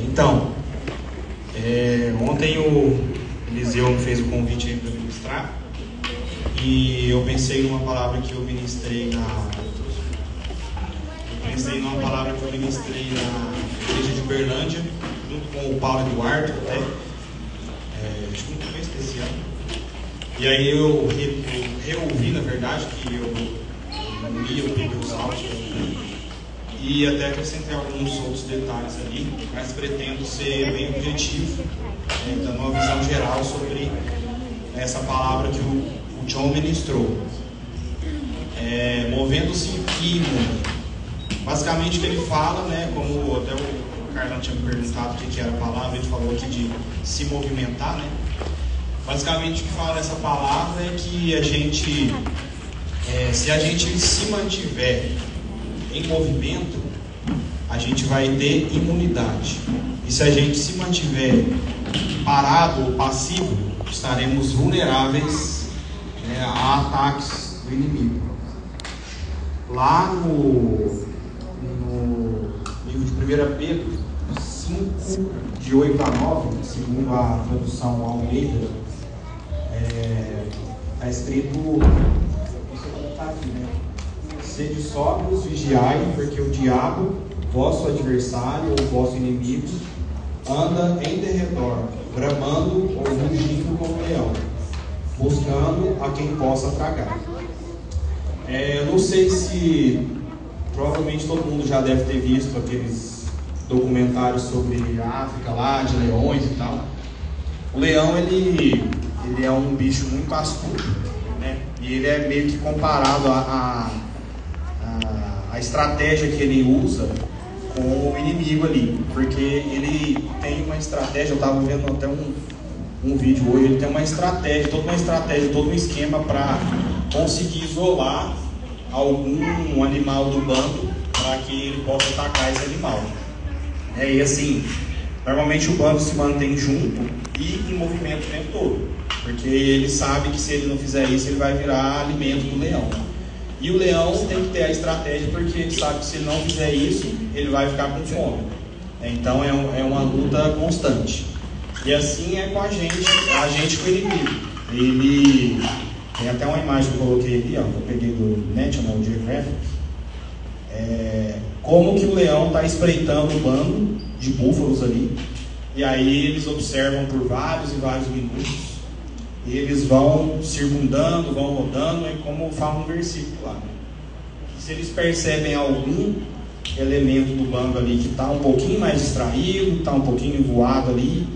Então, ontem o Eliseu me fez o convite aí para ministrar, e eu pensei numa palavra que eu ministrei na igreja de Uberlândia, junto com o Paulo Eduardo, até, acho que no começo desse ano. E aí eu reouvi, na verdade, que eu peguei os áudios e até acrescentei alguns outros detalhes ali, mas pretendo ser bem objetivo, dando uma visão geral sobre essa palavra que o John ministrou. Movendo-se imune. Basicamente o que ele fala, né, como até o Carlão tinha me perguntado o que era a palavra, ele falou aqui de se movimentar, né? Basicamente o que fala essa palavra é que a gente, se a gente se mantiver em movimento, a gente vai ter imunidade. E se a gente se mantiver parado ou passivo, estaremos vulneráveis, a ataques do inimigo. Lá no livro de 1 Pedro 5, de 8 a 9, segundo a tradução Almeida, está escrito, está aqui, né? Sede sóbrios, vigiai, porque o diabo, vosso adversário ou vosso inimigo, anda em derredor, bramando ou rugindo como leão, buscando a quem possa tragar. Não sei se, provavelmente todo mundo já deve ter visto aqueles documentários sobre a África lá, de leões e tal. O leão, ele é um bicho muito astuto, né? E ele é meio que comparado a estratégia que ele usa com o inimigo ali, porque ele tem uma estratégia. Eu estava vendo até um vídeo hoje. Ele tem uma estratégia, todo um esquema para conseguir isolar algum animal do bando para que ele possa atacar esse animal. E assim, normalmente o bando se mantém junto e em movimento o tempo todo, porque ele sabe que se ele não fizer isso, ele vai virar alimento do leão. E o leão tem que ter a estratégia, porque ele sabe que se ele não fizer isso, ele vai ficar com fome. Então é uma luta constante. E assim é com a gente com o inimigo. Ele tem até uma imagem que eu coloquei aqui, ó, que eu peguei do National Geographic. Como que o leão está espreitando o bando de búfalos ali. E aí eles observam por vários e vários minutos. E eles vão circundando, vão rodando, como fala no versículo lá, né? Se eles percebem algum elemento do bando ali que está um pouquinho mais distraído, está um pouquinho voado ali,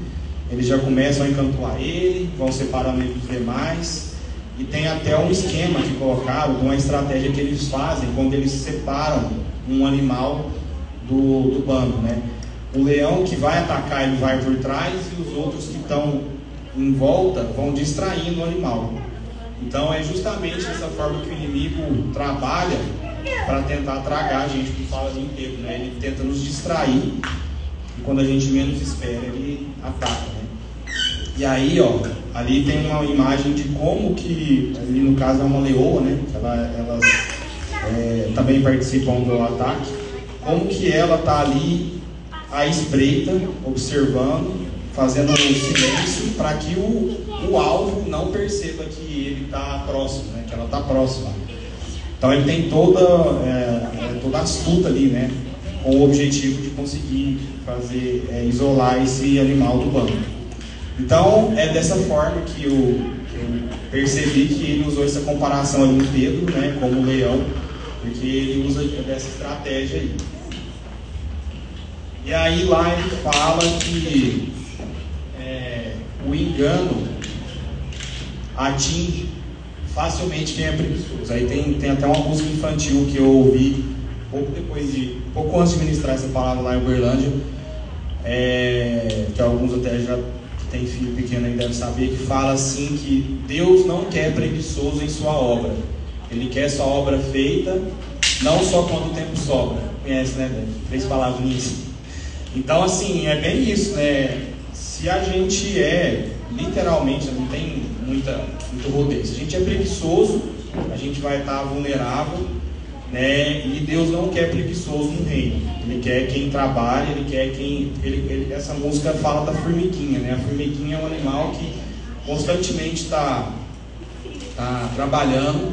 eles já começam a encantoar ele, vão separando ele dos demais. E tem até um esquema que colocaram, uma estratégia que eles fazem quando eles separam um animal do bando, né? O leão que vai atacar, ele vai por trás, e os outros que estão em volta vão distraindo o animal. Então é justamente essa forma que o inimigo trabalha para tentar tragar a gente, que fala o dia inteiro, né? Ele tenta nos distrair, e quando a gente menos espera, ele ataca, né? E aí, ó, ali tem uma imagem de como que, ali no caso é uma leoa, né? Elas também participam do ataque. Como que ela está ali à espreita, observando, fazendo um silêncio para que o alvo não perceba que ele está próximo, né? Que ela está próxima. Então ele tem toda astuta ali, né? Com o objetivo de conseguir isolar esse animal do bando. Então é dessa forma que eu percebi que ele usou essa comparação ali em Pedro, né? Como o leão, porque ele usa dessa estratégia aí. E aí lá ele fala que o engano atinge facilmente quem é preguiçoso. Aí tem até uma música infantil que eu ouvi pouco antes de ministrar essa palavra lá em Uberlândia, que alguns até já que tem filho pequeno aí devem saber, que fala assim que Deus não quer preguiçoso em sua obra. Ele quer sua obra feita, não só quando o tempo sobra. Conhece, né? 3 palavrinhas. Então, assim, é bem isso, né? Se a gente literalmente, não tem muito rodeio. Se a gente é preguiçoso, a gente vai estar vulnerável né? E Deus não quer preguiçoso no reino. Ele quer quem trabalha, ele quer quem... essa música fala da formiguinha, né? A formiguinha é um animal que constantemente está trabalhando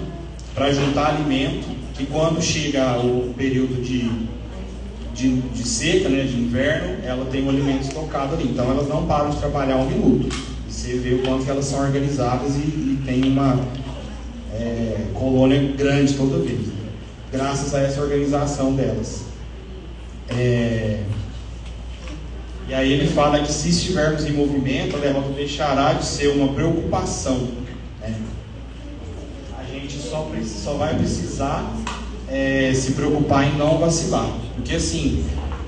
para juntar alimento, que quando chega o período de seca, né, de inverno, ela tem o alimento estocado ali. Então elas não param de trabalhar um minuto. E você vê o quanto que elas são organizadas e tem uma colônia grande toda vez, né? Graças a essa organização delas. E aí ele fala que se estivermos em movimento, a derrota deixará de ser uma preocupação, né? A gente só vai precisar se preocupar em não vacilar, porque assim,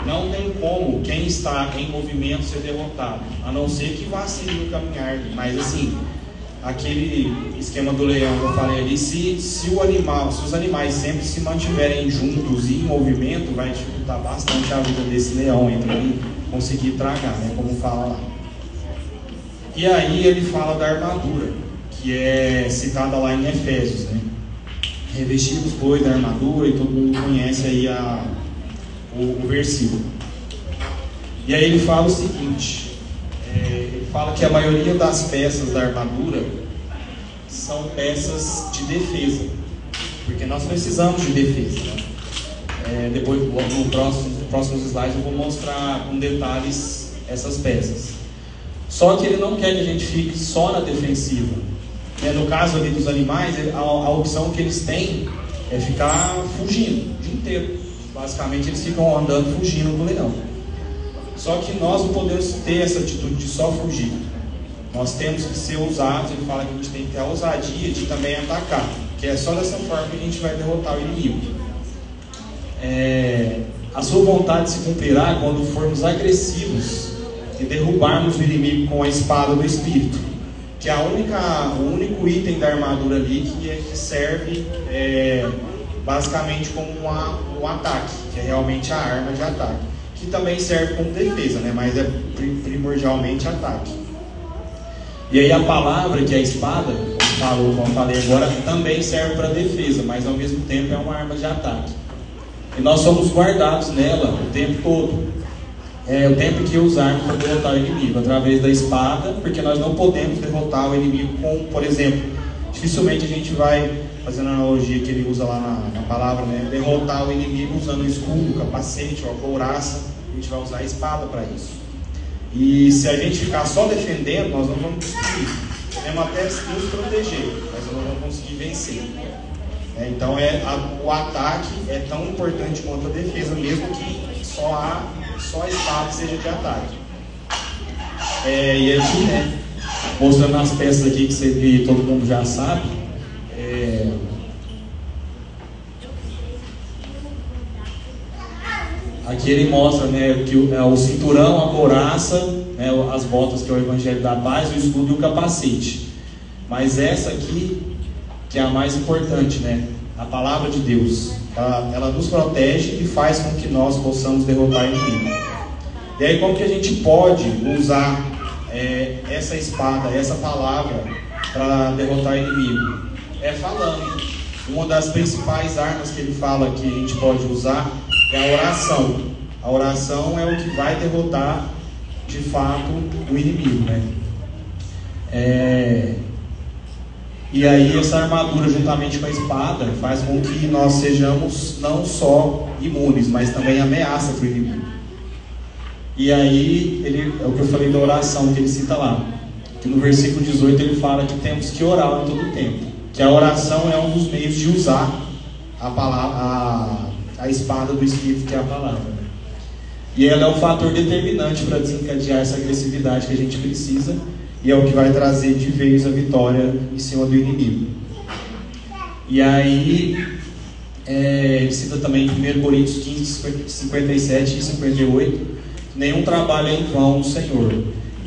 não tem como quem está em movimento ser derrotado, a não ser que vacile no caminhar. Mas assim, aquele esquema do leão que eu falei ali, se os animais sempre se mantiverem juntos e em movimento, vai dificultar bastante a vida desse leão entre ele conseguir tragar, né, como fala lá. E aí ele fala da armadura, que é citada lá em Efésios, né? Revestidos, pois, da armadura, e todo mundo conhece aí o versículo. E aí ele fala o seguinte, ele fala que a maioria das peças da armadura são peças de defesa, porque nós precisamos de defesa, né? Depois, nos próximos slides, eu vou mostrar com detalhes essas peças. Só que ele não quer que a gente fique só na defensiva. No caso ali dos animais, a opção que eles têm é ficar fugindo o dia inteiro. Basicamente, eles ficam andando fugindo do leão. Só que nós não podemos ter essa atitude de só fugir. Nós temos que ser ousados. Ele fala que a gente tem que ter a ousadia de também atacar, que é só dessa forma que a gente vai derrotar o inimigo. A sua vontade se cumprirá quando formos agressivos e derrubarmos o inimigo com a espada do Espírito, que é o único item da armadura ali que serve basicamente como um ataque, que é realmente a arma de ataque, que também serve como defesa, né? Mas é primordialmente ataque. E aí a palavra, que é a espada, como eu falei agora, também serve para defesa, mas ao mesmo tempo é uma arma de ataque. E nós somos guardados nela o tempo todo. O tempo que usarmos para derrotar o inimigo, através da espada, porque nós não podemos derrotar o inimigo com, por exemplo, dificilmente a gente vai, fazendo a analogia que ele usa lá na palavra, né, derrotar o inimigo usando o escudo, o capacete ou a couraça. A gente vai usar a espada para isso. E se a gente ficar só defendendo, nós não vamos conseguir. Podemos até nos proteger, mas nós não vamos conseguir vencer. Então o ataque é tão importante quanto a defesa, mesmo que só a espada seja de ataque. E aqui, né, mostrando as peças aqui que todo mundo já sabe. Aqui ele mostra, né, que o cinturão, a couraça, né, as botas, que é o Evangelho da Paz, o escudo e o capacete. Mas essa aqui, que é a mais importante, né, a palavra de Deus, ela nos protege e faz com que nós possamos derrotar o inimigo. E aí, como que a gente pode usar essa espada, essa palavra, para derrotar o inimigo? Falando. Uma das principais armas que ele fala que a gente pode usar é a oração. A oração é o que vai derrotar de fato o inimigo, né? E aí essa armadura, juntamente com a espada, faz com que nós sejamos não só imunes, mas também ameaça para o inimigo. E aí, é o que eu falei da oração que ele cita lá, que no versículo 18 ele fala que temos que orar em todo o tempo, que a oração é um dos meios de usar a espada do Espírito, que é a palavra. E ela é um fator determinante para desencadear essa agressividade que a gente precisa, e é o que vai trazer de vez a vitória em cima do inimigo. E aí, ele cita também em 1 Coríntios 15, 57 e 58, nenhum trabalho é em vão no Senhor.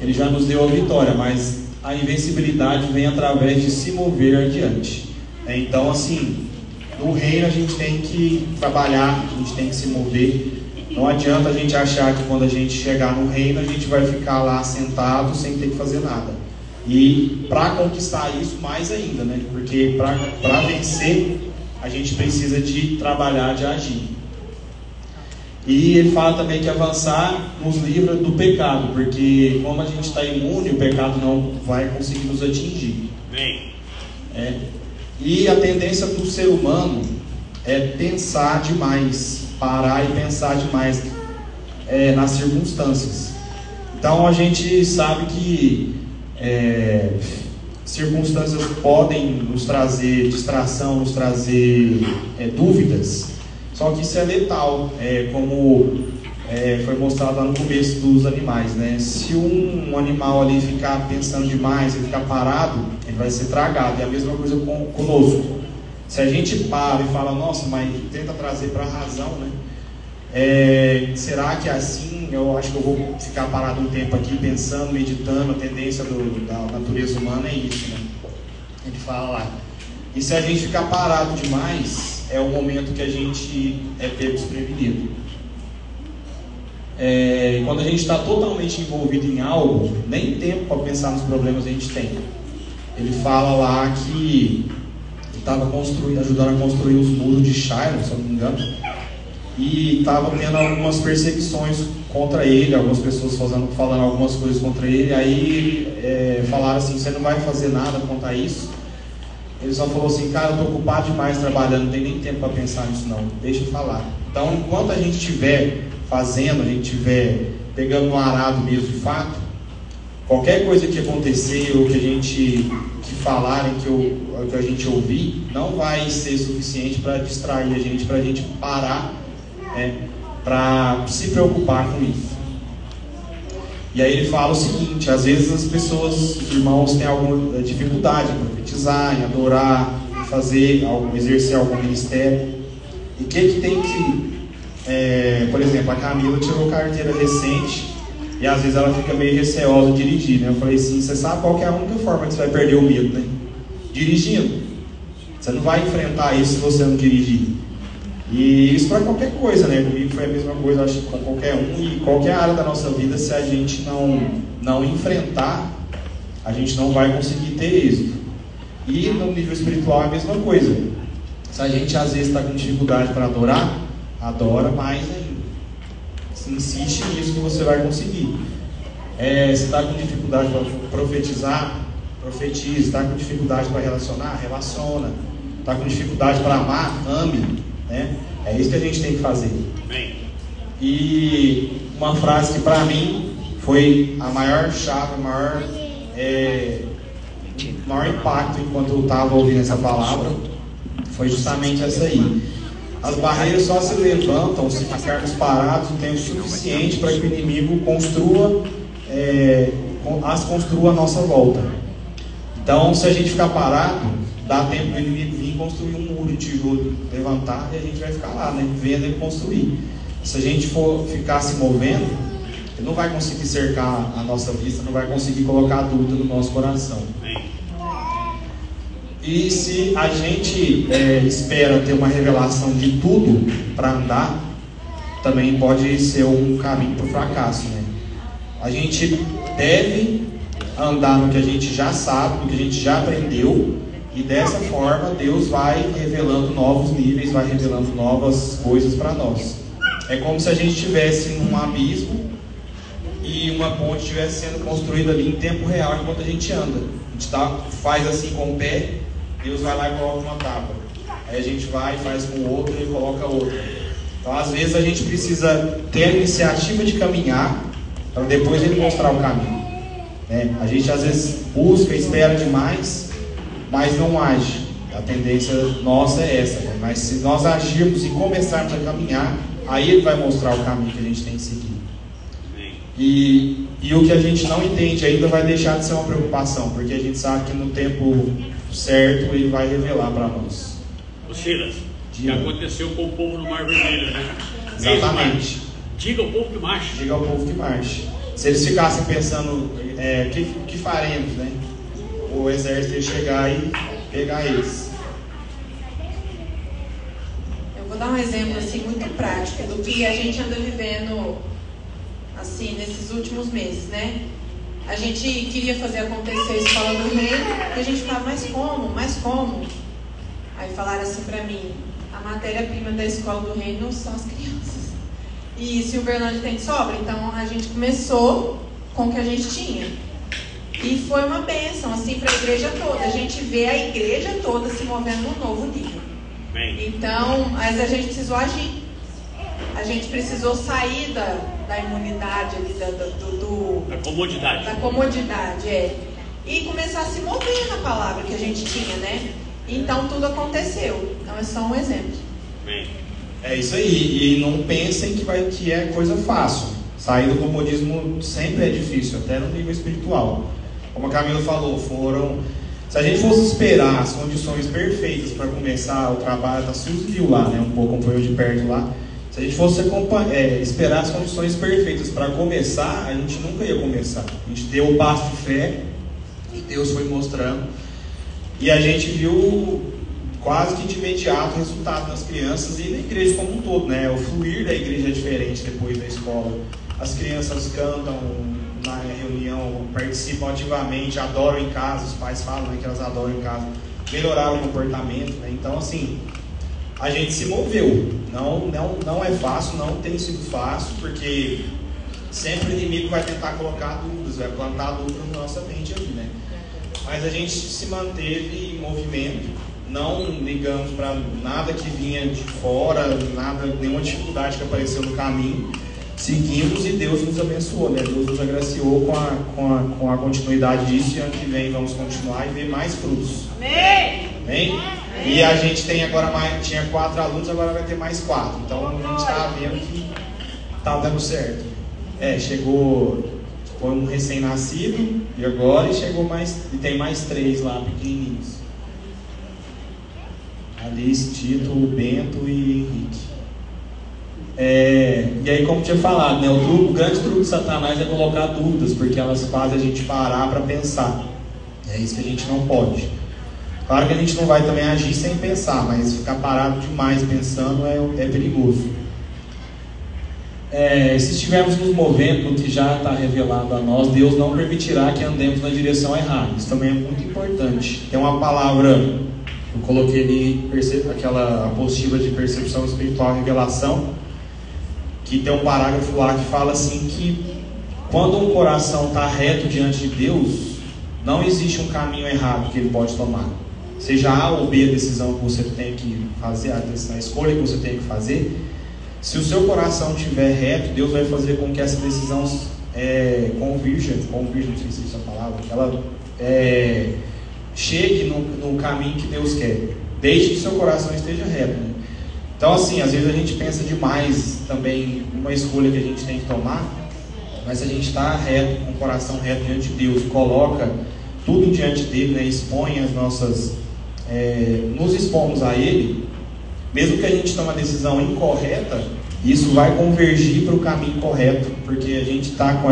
Ele já nos deu a vitória, mas a invencibilidade vem através de se mover adiante. Então, assim, no reino a gente tem que trabalhar, a gente tem que se mover. Não adianta a gente achar que quando a gente chegar no reino a gente vai ficar lá sentado sem ter que fazer nada. E para conquistar isso, mais ainda, né? Porque para vencer, a gente precisa de trabalhar, de agir. E ele fala também que avançar nos livra do pecado, porque como a gente está imune, o pecado não vai conseguir nos atingir. E a tendência do ser humano é pensar demais, parar e pensar demais nas circunstâncias. Então a gente sabe que circunstâncias podem nos trazer distração, nos trazer dúvidas, só que isso é letal, como foi mostrado lá no começo dos animais, né? Se um animal ali ficar pensando demais, ele ficar parado, ele vai ser tragado. É a mesma coisa conosco. Se a gente para e fala, nossa, mas tenta trazer para a razão, né? Será que é assim? Eu acho que eu vou ficar parado um tempo aqui pensando, meditando. A tendência da natureza humana é isso, né? Ele fala lá. E se a gente ficar parado demais, é o momento que a gente é pego desprevenido. Quando a gente está totalmente envolvido em algo, nem tempo para pensar nos problemas a gente tem. Ele fala lá que estava ajudando a construir os muros de Shiloh, se eu não me engano, e estava tendo algumas perseguições contra ele, algumas pessoas falando algumas coisas contra ele. Aí falaram assim, você não vai fazer nada contra isso? Ele só falou assim, cara, eu estou ocupado demais trabalhando, não tem nem tempo para pensar nisso não, deixa eu falar. Então, enquanto a gente estiver fazendo, a gente estiver pegando no arado mesmo de fato, qualquer coisa que acontecer ou que falarem, que a gente ouvir, não vai ser suficiente para distrair a gente, para a gente parar, para se preocupar com isso. E aí ele fala o seguinte, às vezes as pessoas, os irmãos, têm alguma dificuldade em profetizar, em adorar, em exercer algum ministério. E o que tem que... por exemplo, a Camila tirou carteira recente e às vezes ela fica meio receosa de dirigir, né? Eu falei assim, você sabe qual que é a única forma que você vai perder o medo, né? Dirigindo. Você não vai enfrentar isso se você não dirigir. E isso para qualquer coisa, né? Comigo foi a mesma coisa, acho que com qualquer um e qualquer área da nossa vida, se a gente não enfrentar, a gente não vai conseguir ter êxito. E no nível espiritual é a mesma coisa. Se a gente às vezes está com dificuldade para adorar, adora mais ainda. Se insiste nisso que você vai conseguir. Se está com dificuldade para profetizar, profetize. Está com dificuldade para relacionar, relaciona. Está com dificuldade para amar, ame. Né? É isso que a gente tem que fazer. E uma frase que para mim foi a maior chave, o maior impacto enquanto eu estava ouvindo essa palavra, foi justamente essa aí. As barreiras só se levantam se ficarmos parados o tempo suficiente para que o inimigo as construa à nossa volta. Então, se a gente ficar parado, dá tempo do inimigo vir construir um muro de tijolo, levantar, e a gente vai ficar lá, né, vendo ele construir. Se a gente for ficar se movendo, ele não vai conseguir cercar a nossa vista, não vai conseguir colocar dúvida no nosso coração. E se a gente espera ter uma revelação de tudo para andar, também pode ser um caminho para o fracasso, né? A gente deve andar no que a gente já sabe, no que a gente já aprendeu, e dessa forma Deus vai revelando novos níveis, vai revelando novas coisas para nós. É como se a gente estivesse num abismo e uma ponte estivesse sendo construída ali em tempo real enquanto a gente anda. A gente faz assim com o pé, Deus vai lá e coloca uma tábua. Aí a gente vai, faz com o outro e coloca outra. Então às vezes a gente precisa ter a iniciativa de caminhar para depois ele mostrar o caminho. A gente às vezes busca, espera demais, mas não age. A tendência nossa é essa, né? Mas se nós agirmos e começarmos a caminhar, aí ele vai mostrar o caminho que a gente tem que seguir. E o que a gente não entende ainda vai deixar de ser uma preocupação, porque a gente sabe que no tempo certo ele vai revelar para nós. Ô Silas, o que aconteceu com o povo no Mar Vermelho, né? Exatamente. Diga ao povo que marche. Diga ao povo que marche. Se eles ficassem pensando, que faremos, né? O exército ia chegar e pegar eles. Eu vou dar um exemplo assim muito prático do que a gente anda vivendo assim nesses últimos meses, né? A gente queria fazer acontecer a escola do reino e a gente falava, mas como? Aí falaram assim pra mim, a matéria-prima da escola do reino são as crianças. E Silverlândia tem de sobra, então a gente começou com o que a gente tinha. E foi uma bênção, assim, para a igreja toda. A gente vê a igreja toda se movendo num novo nível. Então, mas a gente precisou agir. A gente precisou sair da imunidade ali, da comodidade. Da comodidade, e começar a se mover na palavra que a gente tinha, né? Então tudo aconteceu. Então é só um exemplo. É isso aí. E não pensem que é coisa fácil. Sair do comodismo sempre é difícil, até no nível espiritual. Como a Camila falou, se a gente fosse esperar as condições perfeitas para começar o trabalho, a Suzy viu lá, né? Um pouco acompanhou de perto lá. Se a gente fosse esperar as condições perfeitas para começar, a gente nunca ia começar. A gente deu o passo de fé e Deus foi mostrando. E a gente viu quase que de imediato o resultado nas crianças e na igreja como um todo, né? O fluir da igreja é diferente depois da escola. As crianças cantam na reunião, participam ativamente, adoram em casa, os pais falam, né, que elas adoram em casa, melhoraram o comportamento, né? Então, assim, a gente se moveu. Não é fácil, não tem sido fácil, porque sempre o inimigo vai tentar colocar dúvidas, vai plantar dúvidas na nossa mente ali, né? Mas a gente se manteve em movimento, não ligamos para nada que vinha de fora, nenhuma dificuldade que apareceu no caminho. Seguimos e Deus nos abençoou, né? Deus nos agraciou com a continuidade disso, e ano que vem vamos continuar e ver mais frutos. Amém! Amém? E a gente tem agora tinha 4 alunos, agora vai ter mais 4. Então a gente está vendo que está dando certo. Foi um recém-nascido e agora e tem mais 3 lá pequenininhos. Alice, Tito, Bento e Henrique. E aí, como tinha falado, né, o grande truque de Satanás é colocar dúvidas, porque elas fazem a gente parar para pensar. É isso que a gente não pode. Claro que a gente não vai também agir sem pensar, mas ficar parado demais pensando é perigoso. Se estivermos nos movendo no que já está revelado a nós, Deus não permitirá que andemos na direção errada. Isso também é muito importante. Tem uma palavra, eu coloquei ali, aquela apostila de percepção espiritual e revelação, que tem um parágrafo lá que fala assim que quando um coração está reto diante de Deus, não existe um caminho errado que ele pode tomar. Seja A ou B a decisão que você tem que fazer, a escolha que você tem que fazer, se o seu coração estiver reto, Deus vai fazer com que essa decisão convirja, não sei se isso é a palavra, ela chegue no caminho que Deus quer, desde que o seu coração esteja reto, né? Então, assim, às vezes a gente pensa demais também numa escolha que a gente tem que tomar, mas se a gente está reto, com o coração reto diante de Deus, coloca tudo diante dele, né, expõe as nossas... nos expomos a ele, mesmo que a gente tome uma decisão incorreta, isso vai convergir para o caminho correto, porque a gente está com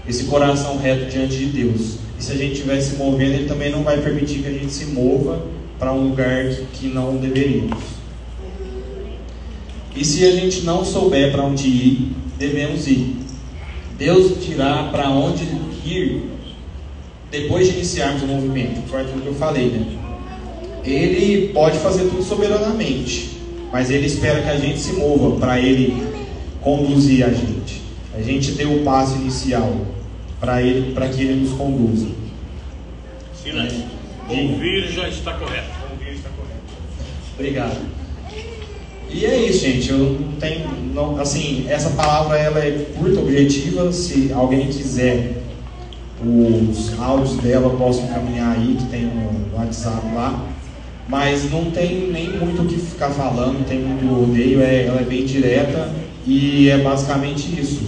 esse coração reto diante de Deus. E se a gente estiver se movendo, ele também não vai permitir que a gente se mova para um lugar que não deveríamos. E se a gente não souber para onde ir, devemos ir. Deus dirá para onde ir depois de iniciarmos o movimento. Foi aquilo que eu falei, né? Ele pode fazer tudo soberanamente, mas ele espera que a gente se mova para ele conduzir a gente. A gente dê o passo inicial para que ele nos conduza. Silêncio. Ouvir já está correto. Ouvir está correto. Obrigado. E é isso, gente. Eu não tenho, assim, essa palavra ela é curta, objetiva. Se alguém quiser os áudios dela, eu posso encaminhar aí, que tem no WhatsApp lá. Mas não tem nem muito o que ficar falando, não tem muito rodeio. Ela é bem direta e é basicamente isso.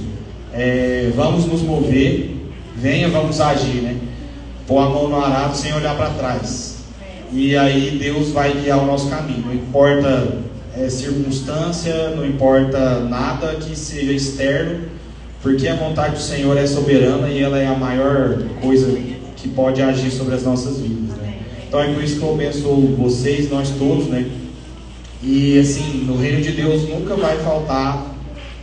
Vamos nos mover, venha, vamos agir, né? Pôr a mão no arado sem olhar para trás. E aí Deus vai guiar o nosso caminho. Não importa circunstância, não importa nada que seja externo, porque a vontade do Senhor é soberana e ela é a maior coisa que pode agir sobre as nossas vidas, né? Então é por isso que eu abençoo vocês, nós todos, né? E assim, no reino de Deus nunca vai faltar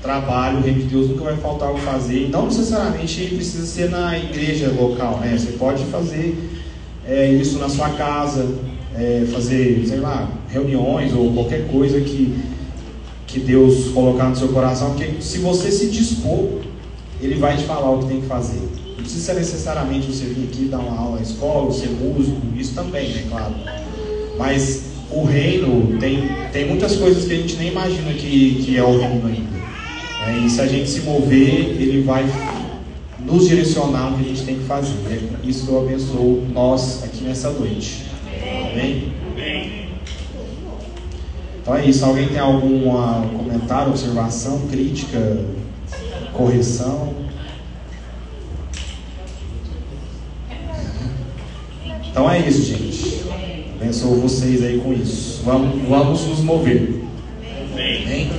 trabalho, o reino de Deus nunca vai faltar o que fazer. Não necessariamente precisa ser na igreja local, né? Você pode fazer isso na sua casa, fazer, sei lá, reuniões ou qualquer coisa que Deus colocar no seu coração, porque se você se dispor, Ele vai te falar o que tem que fazer. Não precisa necessariamente você vir aqui dar uma aula na escola, ser músico, isso também, né, claro. Mas o reino tem muitas coisas que a gente nem imagina que é o reino ainda. E se a gente se mover, Ele vai nos direcionar no que a gente tem que fazer. É isso que eu abençoo nós aqui nessa noite. Amém? Então é isso. Alguém tem algum comentário, observação, crítica, correção? Então é isso, gente. Abençoo vocês aí com isso. Vamos nos mover. Amém?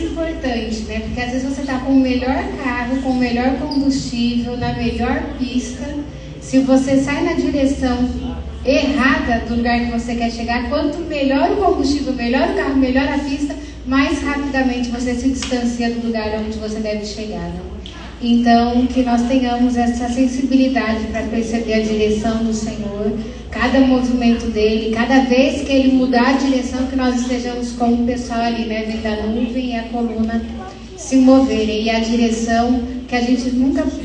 Importante, né? Porque às vezes você está com o melhor carro, com o melhor combustível, na melhor pista. Se você sai na direção errada do lugar que você quer chegar, quanto melhor o combustível, melhor o carro, melhor a pista, mais rapidamente você se distancia do lugar onde você deve chegar, né? Então, que nós tenhamos essa sensibilidade para perceber a direção do Senhor, cada movimento dele, cada vez que ele mudar a direção, que nós estejamos como o pessoal ali, né, vendo a nuvem e a coluna se moverem, e a direção, que a gente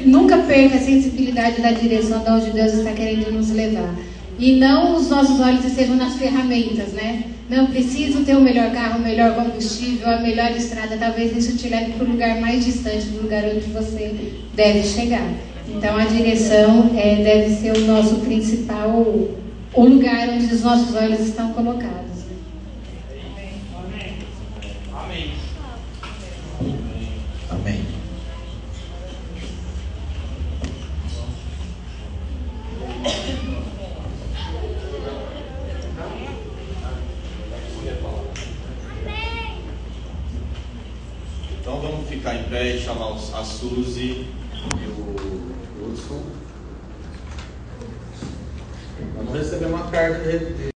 nunca perca a sensibilidade da direção de onde Deus está querendo nos levar. E não os nossos olhos estejam nas ferramentas, né? Não preciso ter o melhor carro, o melhor combustível, a melhor estrada. Talvez isso te leve para o lugar mais distante do lugar onde você deve chegar. Então a direção deve ser o nosso principal, o lugar onde os nossos olhos estão colocados. Amém. Amém. Amém. Então vamos ficar em pé e chamar a Suzy e o Hudson. Vamos receber uma carta de